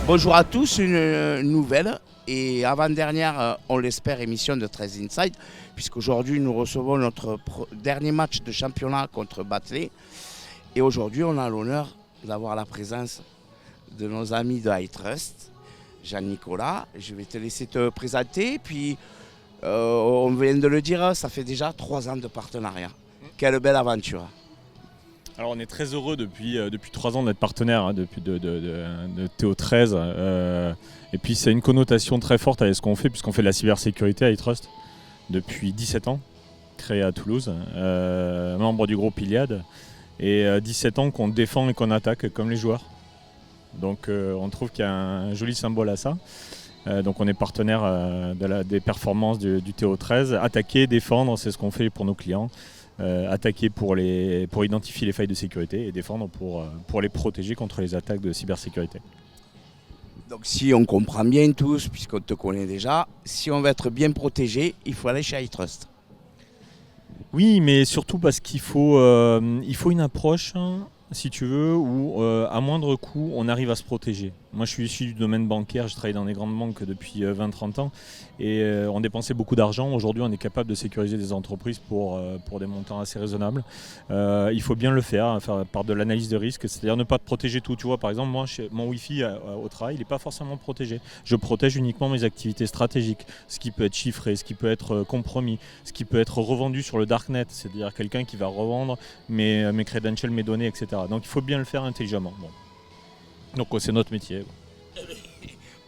Bonjour à tous, une nouvelle et avant-dernière, on l'espère, émission de 13 Inside, puisqu'aujourd'hui nous recevons notre dernier match de championnat contre Batley. Et aujourd'hui, on a l'honneur d'avoir la présence de nos amis de iTrust, Jean-Nicolas. Je vais te laisser te présenter, puis on vient de le dire, ça fait déjà 3 ans de partenariat. Quelle belle aventure! Alors on est très heureux depuis 3 ans d'être partenaire de TO13 et puis c'est une connotation très forte avec ce qu'on fait puisqu'on fait de la cybersécurité à iTrust depuis 17 ans, créé à Toulouse, membre du groupe Iliad et 17 ans qu'on défend et qu'on attaque comme les joueurs. Donc on trouve qu'il y a un joli symbole à ça. Donc on est partenaire des performances du TO13. Attaquer, défendre, c'est ce qu'on fait pour nos clients. Attaquer pour identifier les failles de sécurité et défendre pour les protéger contre les attaques de cybersécurité. Donc si on comprend bien tous, puisqu'on te connaît déjà, si on veut être bien protégé, il faut aller chez iTrust. Oui, mais surtout parce qu'il faut une approche, si tu veux, où à moindre coût, on arrive à se protéger. Moi, je suis issu du domaine bancaire, je travaille dans des grandes banques depuis 20-30 ans et on dépensait beaucoup d'argent. Aujourd'hui, on est capable de sécuriser des entreprises pour des montants assez raisonnables. Il faut bien le faire par de l'analyse de risque, c'est-à-dire ne pas protéger tout. Tu vois, par exemple, moi, mon Wi-Fi au travail, il n'est pas forcément protégé. Je protège uniquement mes activités stratégiques, ce qui peut être chiffré, ce qui peut être compromis, ce qui peut être revendu sur le darknet, c'est-à-dire quelqu'un qui va revendre mes credentials, mes données, etc. Donc, il faut bien le faire intelligemment. Bon. Donc c'est notre métier.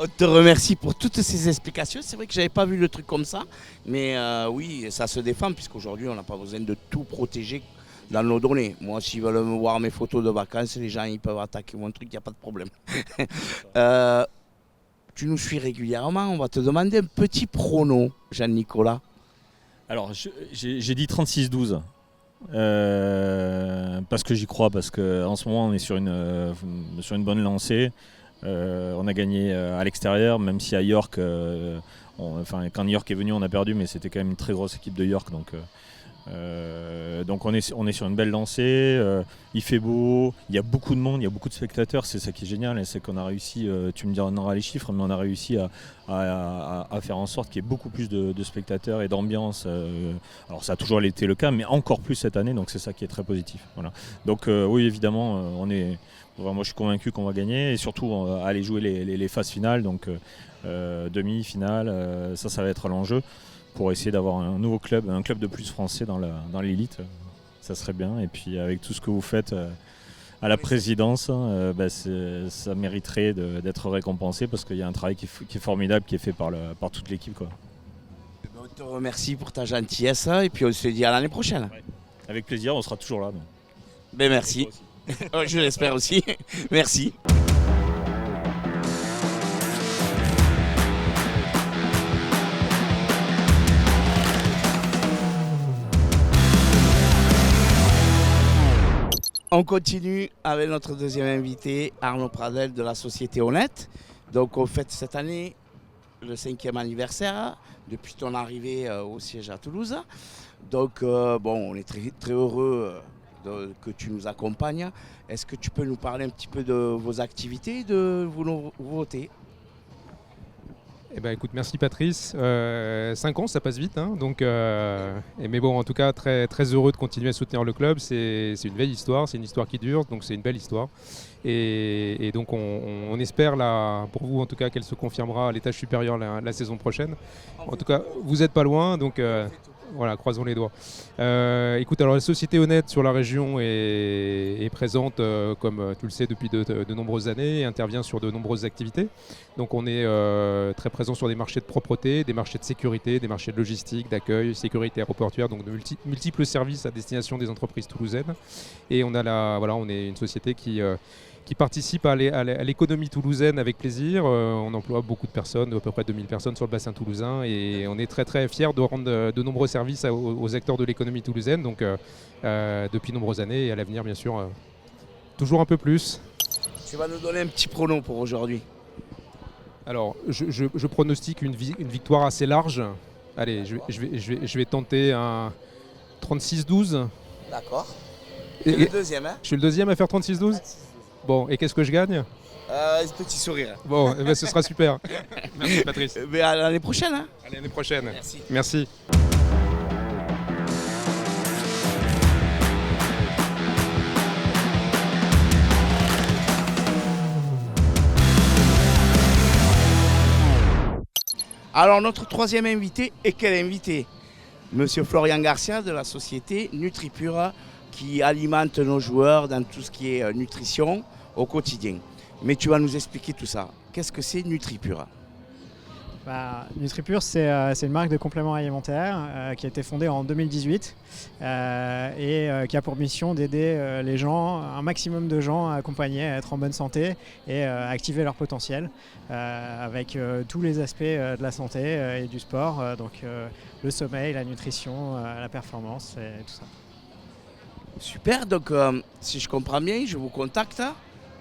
On te remercie pour toutes ces explications. C'est vrai que je n'avais pas vu le truc comme ça. Mais oui, ça se défend puisqu'aujourd'hui, on n'a pas besoin de tout protéger dans nos données. Moi, s'ils veulent me voir mes photos de vacances, les gens ils peuvent attaquer mon truc, il n'y a pas de problème. Tu nous suis régulièrement. On va te demander un petit prono, Jean-Nicolas. Alors, j'ai dit 36-12. Parce que j'y crois, parce qu'en ce moment on est sur une bonne lancée. On a gagné à l'extérieur, même si à York, quand New York est venu on a perdu, mais c'était quand même une très grosse équipe de York. Donc on est sur une belle lancée, il fait beau, il y a beaucoup de monde, il y a beaucoup de spectateurs, c'est ça qui est génial, c'est qu'on a réussi, tu me diras les chiffres, mais on a réussi à faire en sorte qu'il y ait beaucoup plus de spectateurs et d'ambiance. Alors ça a toujours été le cas, mais encore plus cette année, donc c'est ça qui est très positif. Voilà. Donc oui, évidemment, moi je suis convaincu qu'on va gagner et surtout aller jouer les phases finales, donc demi-finale, ça va être l'enjeu. Pour essayer d'avoir un nouveau club, un club de plus français dans l'élite, ça serait bien. Et puis avec tout ce que vous faites à la présidence, ça mériterait d'être récompensé parce qu'il y a un travail qui est formidable, qui est fait par toute l'équipe, quoi. On te remercie pour ta gentillesse et puis on se dit à l'année prochaine. Ouais. Avec plaisir, on sera toujours là. Donc. Ben merci. Je l'espère aussi. Merci. On continue avec notre deuxième invité, Arnaud Pradel de la société Honnête. Donc on fête cette année le 5e anniversaire depuis ton arrivée au siège à Toulouse. Donc on est très, très heureux que tu nous accompagnes. Est-ce que tu peux nous parler un petit peu de vos activités et de vos nouveautés ? Eh ben, écoute, merci Patrice. 5 ans, ça passe vite, hein, mais bon, en tout cas, très, très heureux de continuer à soutenir le club. C'est une belle histoire, c'est une histoire qui dure, donc c'est une belle histoire. Et donc on espère, là, pour vous en tout cas, qu'elle se confirmera à l'étage supérieur la saison prochaine. En tout cas, vous n'êtes pas loin, donc voilà, croisons les doigts. Écoute, alors la société Honnête sur la région est présente, comme tu le sais, depuis de nombreuses années et intervient sur de nombreuses activités. Donc on est très présent sur des marchés de propreté, des marchés de sécurité, des marchés de logistique, d'accueil, sécurité aéroportuaire, donc de multiples services à destination des entreprises toulousaines. Et on est une société qui participe à l'économie toulousaine avec plaisir. On emploie beaucoup de personnes, à peu près 2000 personnes sur le bassin toulousain, et on est très très fiers de rendre de nombreux services aux acteurs de l'économie toulousaine, donc depuis nombreuses années, et à l'avenir bien sûr toujours un peu plus. Tu vas nous donner un petit pronom pour aujourd'hui. Alors je pronostique une victoire assez large. Allez, je vais tenter un 36-12. D'accord. Et le deuxième, hein ? Je suis le deuxième à faire 36-12 ? Bon, et qu'est-ce que je gagne ? Petit sourire. Bon, eh ben, ce sera super. Merci Patrice. Mais à l'année prochaine. Hein. À l'année prochaine. Merci. Merci. Alors notre troisième invité, et quel invité? Monsieur Florian Garcia de la société NutriPure qui alimente nos joueurs dans tout ce qui est nutrition au quotidien. Mais tu vas nous expliquer tout ça. Qu'est-ce que c'est NutriPure? NutriPure, c'est une marque de compléments alimentaires qui a été fondée en 2018 et qui a pour mission d'aider les gens, un maximum de gens, à accompagner, à être en bonne santé et à activer leur potentiel avec tous les aspects de la santé et du sport, donc le sommeil, la nutrition, la performance et tout ça. Super, donc si je comprends bien, je vous contacte.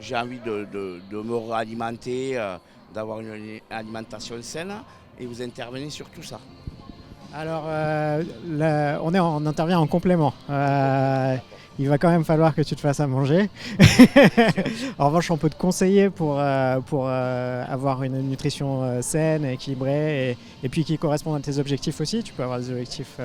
J'ai envie de me réalimenter, d'avoir une alimentation saine et vous intervenez sur tout ça. Alors, on intervient en complément. Il va quand même falloir que tu te fasses à manger. En revanche, on peut te conseiller pour avoir une nutrition saine, équilibrée et puis qui correspond à tes objectifs aussi. Tu peux avoir des objectifs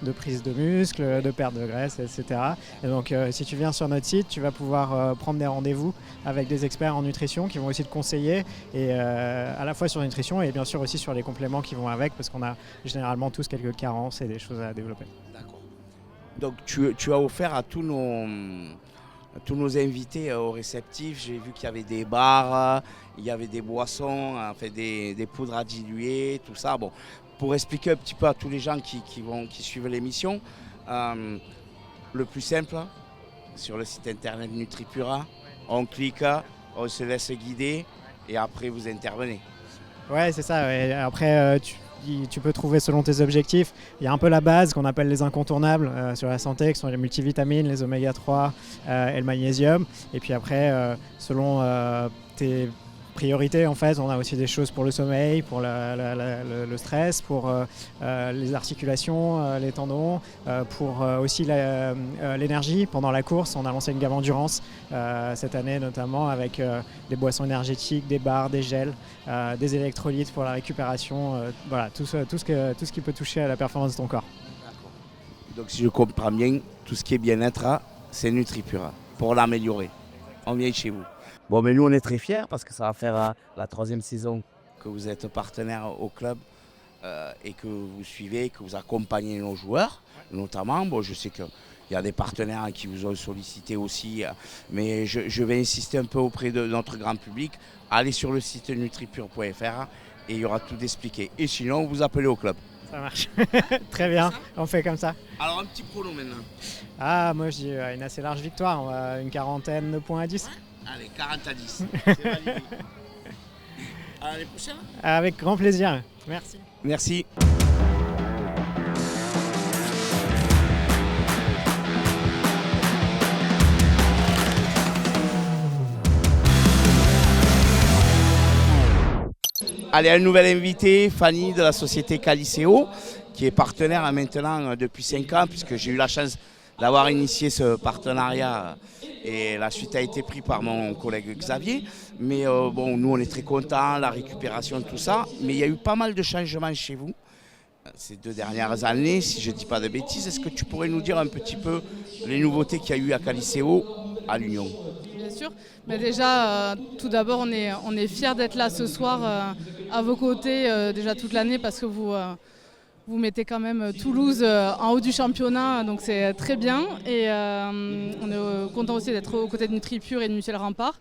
de prise de muscle, de perte de graisse, etc. Et donc, si tu viens sur notre site, tu vas pouvoir prendre des rendez-vous avec des experts en nutrition qui vont aussi te conseiller et à la fois sur la nutrition et bien sûr aussi sur les compléments qui vont avec parce qu'on a généralement tous quelques carences et des choses à développer. D'accord. Donc tu as offert à tous nos invités au réceptif, j'ai vu qu'il y avait des bars, il y avait des boissons, enfin des poudres à diluer, tout ça. Bon, pour expliquer un petit peu à tous les gens qui suivent l'émission, le plus simple, sur le site internet NutriPura, on clique, on se laisse guider et après vous intervenez. Ouais, c'est ça. Et après, tu peux trouver selon tes objectifs. Il y a un peu la base qu'on appelle les incontournables sur la santé, qui sont les multivitamines, les oméga 3 et le magnésium. Et puis après, selon tes priorités, en fait, on a aussi des choses pour le sommeil, pour le stress, pour les articulations, les tendons, pour aussi l'énergie. Pendant la course, on a lancé une gamme endurance cette année, notamment avec des boissons énergétiques, des bars, des gels, des électrolytes pour la récupération, voilà, tout ce qui peut toucher à la performance de ton corps. D'accord. Donc si je comprends bien, tout ce qui est bien-être, c'est NutriPura pour l'améliorer. On vient chez vous. Bon, mais nous, on est très fiers parce que ça va faire la 3e saison que vous êtes partenaire au club et que vous suivez, que vous accompagnez nos joueurs, notamment. Bon, je sais qu'il y a des partenaires qui vous ont sollicité aussi, mais je vais insister un peu auprès de notre grand public. Allez sur le site nutripure.fr et il y aura tout expliqué. Et sinon, vous appelez au club. Ça marche. Très bien, on fait comme ça. Alors, un petit prono maintenant. Moi, je dis une assez large victoire, une quarantaine de points à 10. Allez, 40 à 10. C'est validé. À l'année prochaine. Avec grand plaisir. Merci. Merci. Allez, un nouvel invité, Fanny de la société Caliceo, qui est partenaire maintenant depuis 5 ans, puisque j'ai eu la chance d'avoir initié ce partenariat et la suite a été prise par mon collègue Xavier. Mais bon, nous on est très contents, la récupération, tout ça. Mais il y a eu pas mal de changements chez vous ces 2 dernières années, si je ne dis pas de bêtises. Est-ce que tu pourrais nous dire un petit peu les nouveautés qu'il y a eu à Caliceo, à l'Union? Bien sûr. Mais déjà, tout d'abord, on est fiers d'être là ce soir à vos côtés déjà toute l'année parce que vous mettez quand même Toulouse en haut du championnat, donc c'est très bien. Et on est content aussi d'être aux côtés de NutriPure et de Mutuelle Rempart.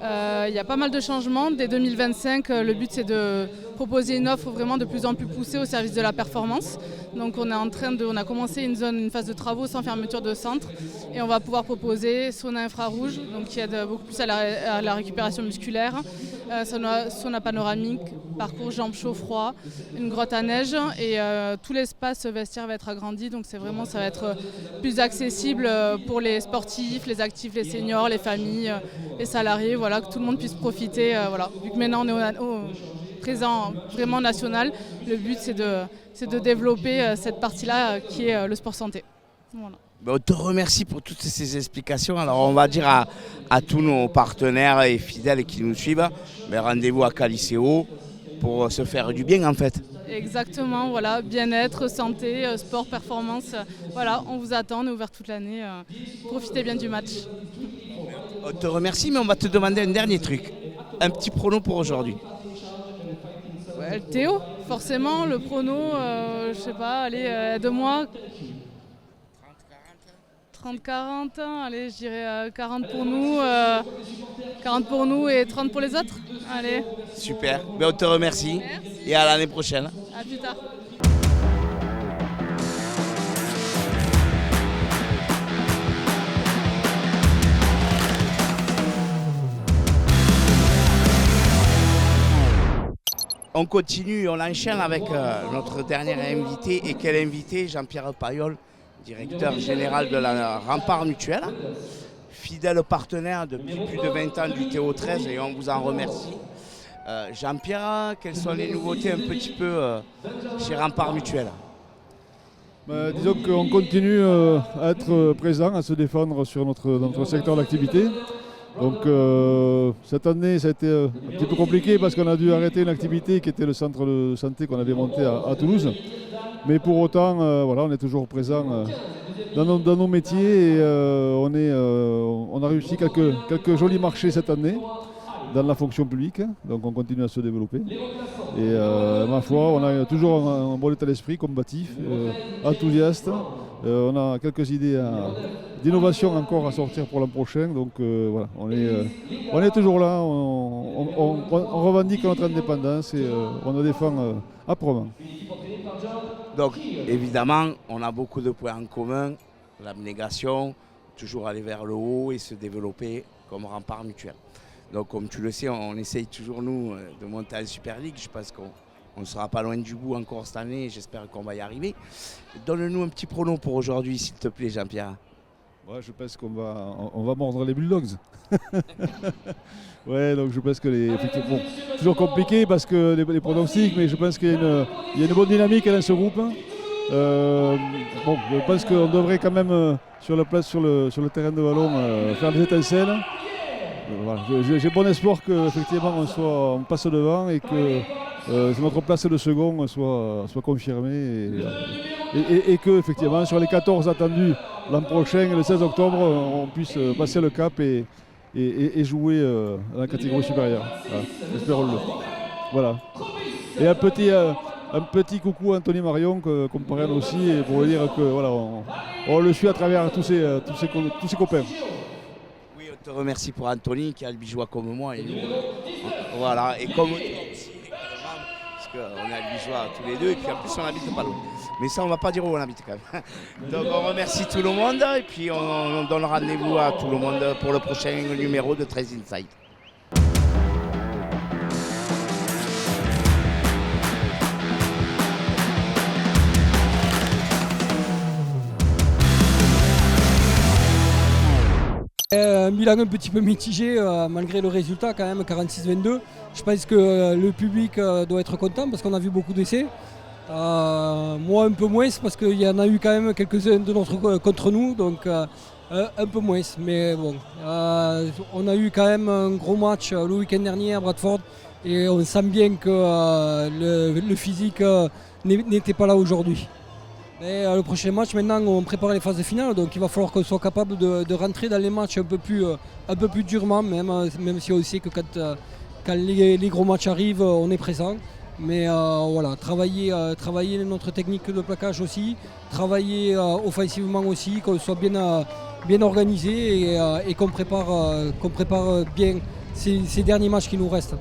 Il y a pas mal de changements. Dès 2025, le but c'est de proposer une offre vraiment de plus en plus poussée au service de la performance. Donc on a commencé une phase de travaux sans fermeture de centre et on va pouvoir proposer sauna infrarouge, donc qui aide beaucoup plus à la récupération musculaire, sauna panoramique, parcours jambes chaud froid, une grotte à neige et tout l'espace vestiaire va être agrandi, donc ça va être plus accessible pour les sportifs, les actifs, les seniors, les familles, les salariés, voilà, que tout le monde puisse profiter. Voilà. Vu que maintenant on est au présent vraiment national, le but c'est de développer cette partie-là qui est le sport santé. Voilà. Ben, on te remercie pour toutes ces explications. Alors on va dire à tous nos partenaires et fidèles qui nous suivent, ben, rendez-vous à Caliceo pour se faire du bien en fait. Exactement, voilà, bien-être, santé, sport, performance. Voilà, on vous attend, on est ouvert toute l'année. Profitez bien du match. On te remercie, mais on va te demander un dernier truc. Un petit prono pour aujourd'hui. Ouais, Théo, forcément, le prono, je sais pas, allez, aide-moi. 30-40, allez, je dirais 40 pour nous, 40 pour nous et 30 pour les autres. Allez. Super, ben, on te remercie. Merci. Et à l'année prochaine. À plus tard. On continue, on enchaîne avec notre dernier invité. Et quel invité? Jean-Pierre Payol, directeur général de la Rempart Mutuelle, fidèle partenaire depuis plus de 20 ans du TO13 et on vous en remercie. Jean-Pierre, quelles sont les nouveautés un petit peu chez Rempart Mutuelle? Disons qu'on continue à être présent, à se défendre sur notre secteur d'activité. Donc cette année ça a été un petit peu compliqué parce qu'on a dû arrêter une activité qui était le centre de santé qu'on avait monté à Toulouse. Mais pour autant, voilà, on est toujours présent dans nos métiers et on a réussi quelques jolis marchés cette année dans la fonction publique. Donc on continue à se développer. Et ma foi, on a toujours un bon état d'esprit combatif, enthousiaste. On a quelques idées d'innovation encore à sortir pour l'an prochain. Donc voilà, on est toujours là, on revendique notre indépendance et on la défend âprement. Donc évidemment, on a beaucoup de points en commun, l'abnégation, toujours aller vers le haut et se développer comme Rempart Mutuelle. Donc comme tu le sais, on essaye toujours nous de monter en Super League. Je pense qu'on ne sera pas loin du bout encore cette année, j'espère qu'on va y arriver. Donne-nous un petit pronom pour aujourd'hui s'il te plaît Jean-Pierre. Ouais, je pense qu'on va mordre les Bulldogs. Ouais, donc je pense que effectivement, toujours compliqué parce que les pronostics, mais je pense qu'il y a une bonne dynamique dans ce groupe. Je pense qu'on devrait quand même sur la place, sur le terrain de ballon, faire des étincelles. Voilà. J'ai bon espoir qu'effectivement on passe devant et que notre place de second soit confirmée et que effectivement sur les 14 attendus l'an prochain, le 16 octobre, on puisse passer le cap et jouer dans la catégorie supérieure. Voilà. Espérons-le. Voilà. Et un petit coucou à Anthony Marion qu'on parraine aussi et pour lui dire que voilà, on le suit à travers tous ses copains. Oui, on te remercie pour Anthony qui est albigeois comme moi et nous, voilà, et comme toi aussi également, parce qu'on est albigeois tous les deux et puis en plus on habite pas loin. Mais ça on va pas dire où on habite quand même. Donc on remercie tout le monde et puis on donne rendez-vous à tout le monde pour le prochain numéro de 13 Inside. Un bilan un petit peu mitigé malgré le résultat quand même, 46-22. Je pense que le public doit être content parce qu'on a vu beaucoup d'essais. Moi un peu moins parce qu'il y en a eu quand même quelques-uns de contre nous, donc un peu moins. Mais bon, on a eu quand même un gros match le week-end dernier à Bradford et on sent bien que le physique n'était pas là aujourd'hui. Et le prochain match, maintenant, on prépare les phases finales, donc il va falloir qu'on soit capable de rentrer dans les matchs un peu plus durement, même si on sait que quand les gros matchs arrivent, on est présent. Mais voilà, travailler notre technique de plaquage aussi, travailler offensivement aussi, qu'on soit bien organisé et qu'on prépare bien ces derniers matchs qui nous restent.